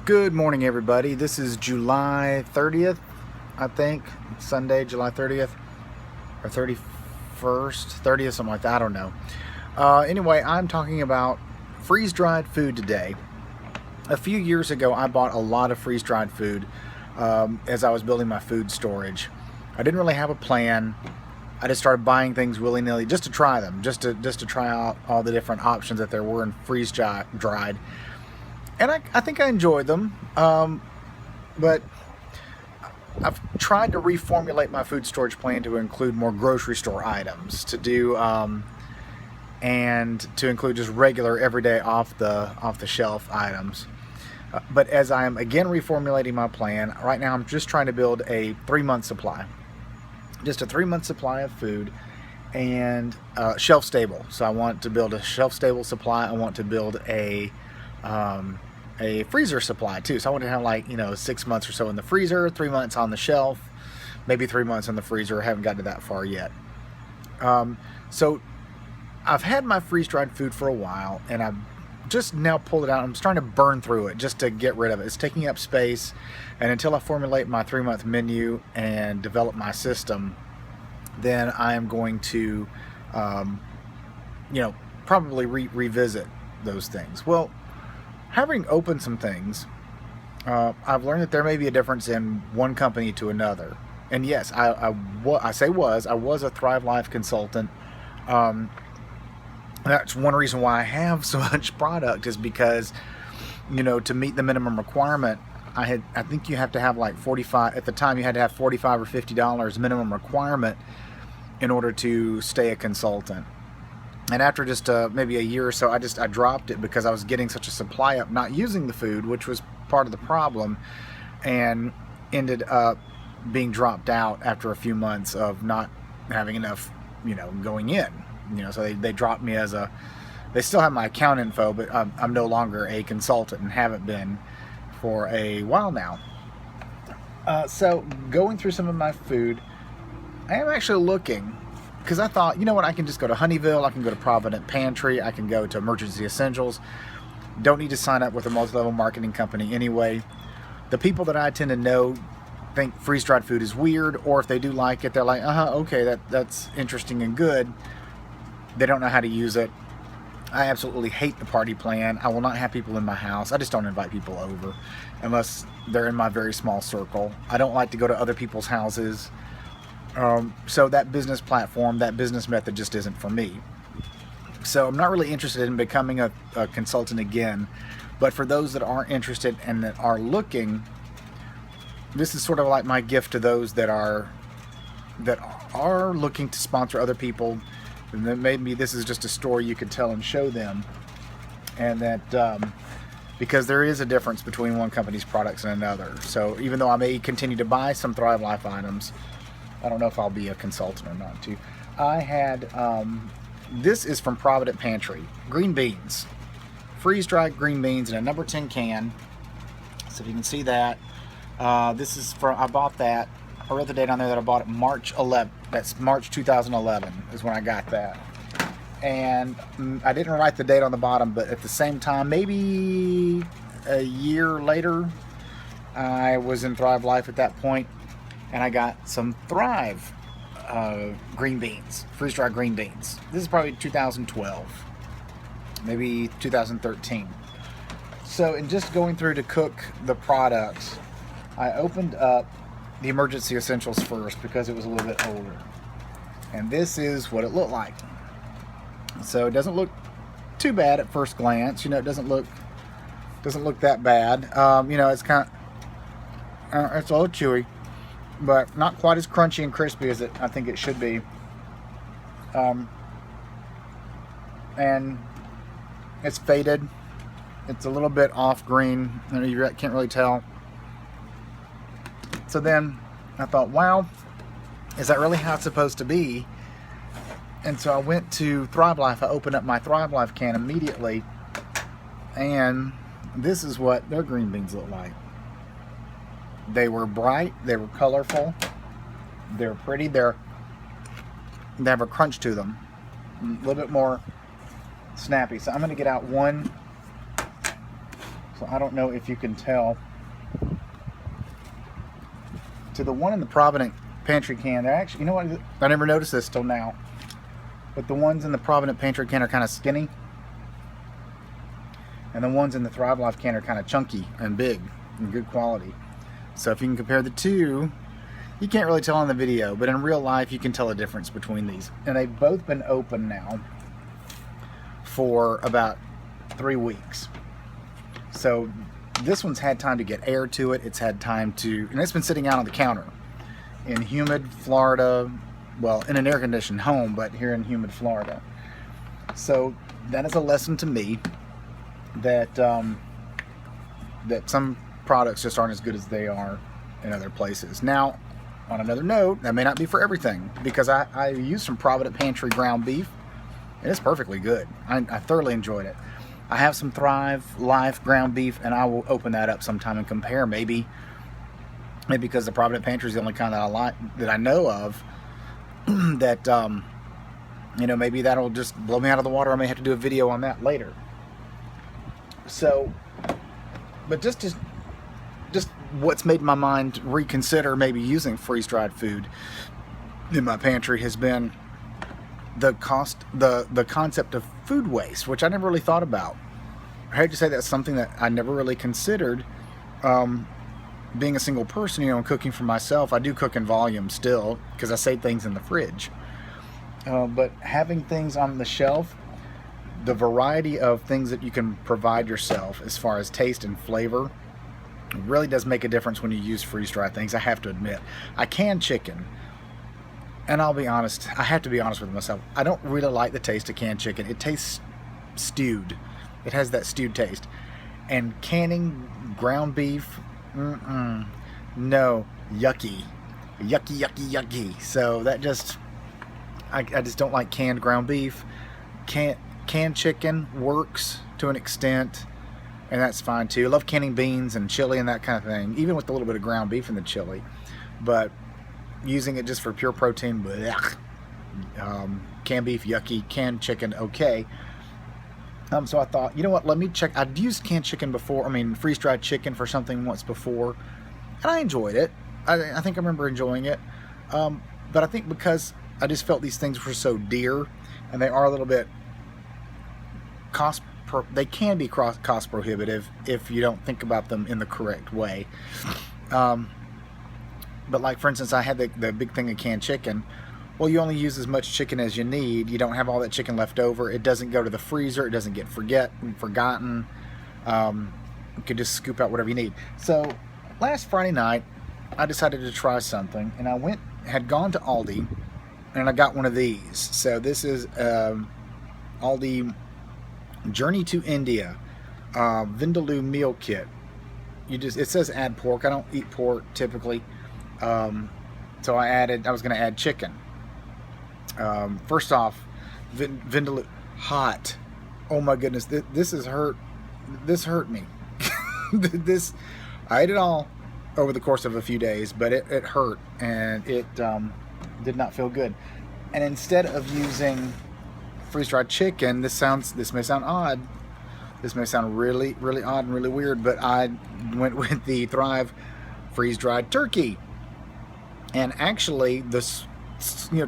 Good morning, everybody. This is July 30th, I think. Sunday, July 30th or 31st, 30th, something like that. I don't know. Anyway, I'm talking about freeze-dried food today. A few years ago, I bought a lot of freeze-dried food as I was building my food storage. I didn't really have a plan. I just started buying things willy-nilly just to try them, just to try out all the different options that there were in freeze-dried. And I think I enjoyed them, but I've tried to reformulate my food storage plan to include more grocery store items, and to include just regular, everyday, off the shelf items. But as I am again reformulating my plan, right now I'm just trying to build a 3-month supply, just a 3-month supply of food, and shelf stable. So I want to build a shelf stable supply. I want to build a freezer supply too. So I want to have 6 months or so in the freezer, 3 months on the shelf, maybe 3 months in the freezer. I haven't gotten to that far yet. So I've had my freeze-dried food for a while, and I've just now pulled it out. I'm starting to burn through it just to get rid of it. It's taking up space, and until I formulate my 3-month menu and develop my system, then I am going to probably revisit those things. Well, having opened some things, I've learned that there may be a difference in one company to another. And yes, I was a Thrive Life consultant. That's one reason why I have so much product, is because, to meet the minimum requirement, I think you have to have like 45, at the time you had to have $45 or $50 minimum requirement in order to stay a consultant. And after just maybe a year or so, I dropped it because I was getting such a supply up, not using the food, which was part of the problem, and ended up being dropped out after a few months of not having enough, going in. So they dropped me they still have my account info, but I'm no longer a consultant and haven't been for a while now. So going through some of my food, I am actually looking, because I thought, I can just go to Honeyville, I can go to Provident Pantry, I can go to Emergency Essentials. Don't need to sign up with a multi-level marketing company anyway. The people that I tend to know think freeze-dried food is weird, or if they do like it, they're like, okay, that's interesting and good. They don't know how to use it. I absolutely hate the party plan. I will not have people in my house. I just don't invite people over unless they're in my very small circle. I don't like to go to other people's houses. So that business platform, that business method just isn't for me. So I'm not really interested in becoming a consultant again. But for those that are interested and that are looking, this is sort of like my gift to those that are looking to sponsor other people. And then maybe this is just a story you could tell and show them. And that because there is a difference between one company's products and another. So even though I may continue to buy some Thrive Life items, I don't know if I'll be a consultant or not too. I had, this is from Provident Pantry, green beans, freeze-dried green beans in a number 10 can. So if you can see that, this is I bought that. I wrote the date on there that I bought it March 11th. That's March 2011 is when I got that. And I didn't write the date on the bottom, but at the same time, maybe a year later, I was in Thrive Life at that point, and I got some Thrive green beans, freeze-dried green beans. This is probably 2012, maybe 2013. So in just going through to cook the products, I opened up the Emergency Essentials first because it was a little bit older. And this is what it looked like. So it doesn't look too bad at first glance. It doesn't look that bad. It's kind of, it's a little chewy, but not quite as crunchy and crispy as I think it should be. And it's faded. It's a little bit off green. You can't really tell. So then I thought, wow, is that really how it's supposed to be? And so I went to Thrive Life. I opened up my Thrive Life can immediately, and this is what their green beans look like. They were bright, they were colorful, they're pretty, they have a crunch to them, a little bit more snappy. So I'm going to get out one So I don't know if you can tell. To the one in the Provident Pantry can, they're actually, you know what, I never noticed this till now, but the ones in the Provident Pantry can are kind of skinny, and the ones in the Thrive Life can are kind of chunky and big and good quality. So if you can compare the two, you can't really tell on the video, but in real life you can tell a difference between these. And they've both been open now for about 3 weeks. So this one's had time to get air to it. It's had time to, and it's been sitting out on the counter in humid Florida, well, in an air-conditioned home, but here in humid Florida. So that is a lesson to me that that some products just aren't as good as they are in other places. Now, on another note, that may not be for everything, because I used some Provident Pantry ground beef, and it's perfectly good. I thoroughly enjoyed it. I have some Thrive Life ground beef, and I will open that up sometime and compare. Maybe because the Provident Pantry is the only kind that I like, that I know of, that you know, maybe that'll just blow me out of the water. I may have to do a video on that later. So, but just what's made my mind reconsider maybe using freeze-dried food in my pantry has been the concept of food waste, which I never really thought about. I hate to say that's something that I never really considered. Being a single person, you know, cooking for myself, I do cook in volume still because I save things in the fridge. But having things on the shelf, the variety of things that you can provide yourself as far as taste and flavor really does make a difference when you use freeze-dried things. I have to admit, I can chicken, and I'll be honest, I have to be honest with myself, I don't really like the taste of canned chicken. It tastes stewed. It has that stewed taste. And canning ground beef, no, yucky, so that just, I just don't like canned ground beef. Canned chicken works to an extent, and that's fine too. I love canning beans and chili and that kind of thing, even with a little bit of ground beef in the chili. But using it just for pure protein, blech. Canned beef, yucky. Canned chicken, okay. So I thought, you know what, let me check. I'd used canned chicken before, freeze-dried chicken for something once before, and I enjoyed it. I think I remember enjoying it. But I think because I just felt these things were so dear, and they are a little bit they can be cost prohibitive if you don't think about them in the correct way. But like, for instance, I had the big thing of canned chicken. Well, you only use as much chicken as you need. You don't have all that chicken left over. It doesn't go to the freezer. It doesn't get forgotten. You can just scoop out whatever you need. So last Friday night, I decided to try something, and I had gone to Aldi, and I got one of these. So this is Aldi Journey to India Vindaloo meal kit. It says add pork. I don't eat pork typically, so I was going to add chicken. First off, Vindaloo hot. Oh my goodness, this hurt me. I ate it all over the course of a few days, but it hurt, and it did not feel good. And instead of using freeze-dried chicken, this may sound odd. This may sound really, really odd and really weird, but I went with the Thrive freeze-dried turkey. And actually,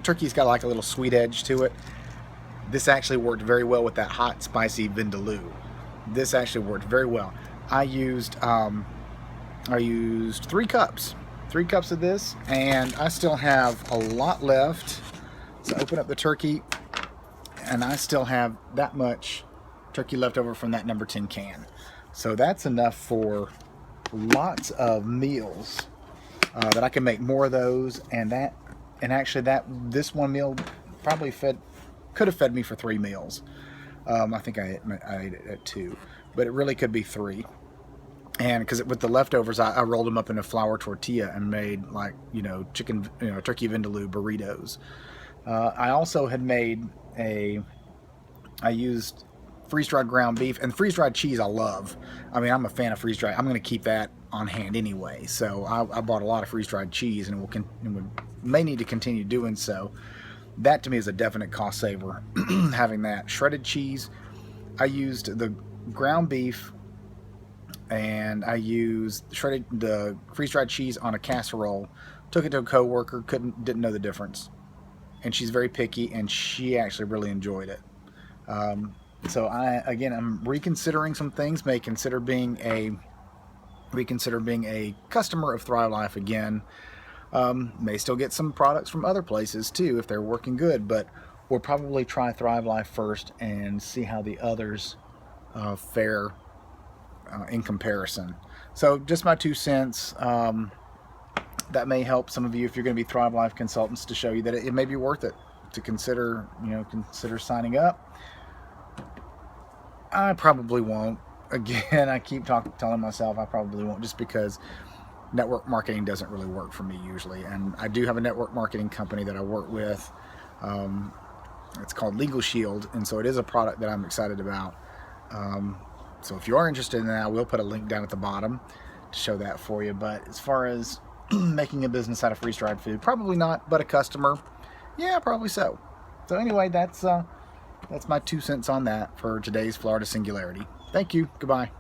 turkey's got like a little sweet edge to it. This actually worked very well with that hot, spicy Vindaloo. This actually worked very well. I used 3 cups of this, and I still have a lot left. So open up the turkey, and I still have that much turkey left over from that number 10 can. So that's enough for lots of meals that I can make more of those, and actually this one meal probably could have fed me for 3 meals. I think I ate it at 2, but it really could be 3. And because with the leftovers, I rolled them up in a flour tortilla and made turkey vindaloo burritos. I also had made I used freeze-dried ground beef and freeze-dried cheese. I love. I'm a fan of freeze-dried. I'm going to keep that on hand anyway. So I bought a lot of freeze-dried cheese, and we may need to continue doing so. That to me is a definite cost saver. Having that shredded cheese, I used the ground beef and I used the freeze-dried cheese on a casserole. Took it to a coworker, didn't know the difference, and she's very picky, and she actually really enjoyed it. So I'm reconsidering some things. May consider being a customer of Thrive Life again. May still get some products from other places too if they're working good, but we'll probably try Thrive Life first and see how the others fare in comparison. So just my 2 cents. That may help some of you if you're going to be Thrive Life consultants, to show you that it may be worth it to consider signing up. I probably won't. Again, I keep telling myself I probably won't, just because network marketing doesn't really work for me usually. And I do have a network marketing company that I work with. It's called Legal Shield, and so it is a product that I'm excited about. So if you are interested in that, we'll put a link down at the bottom to show that for you. But as far as making a business out of freeze-dried food, probably not, but a customer, yeah, probably so. So anyway, that's my 2 cents on that for today's Florida Singularity. Thank you. Goodbye.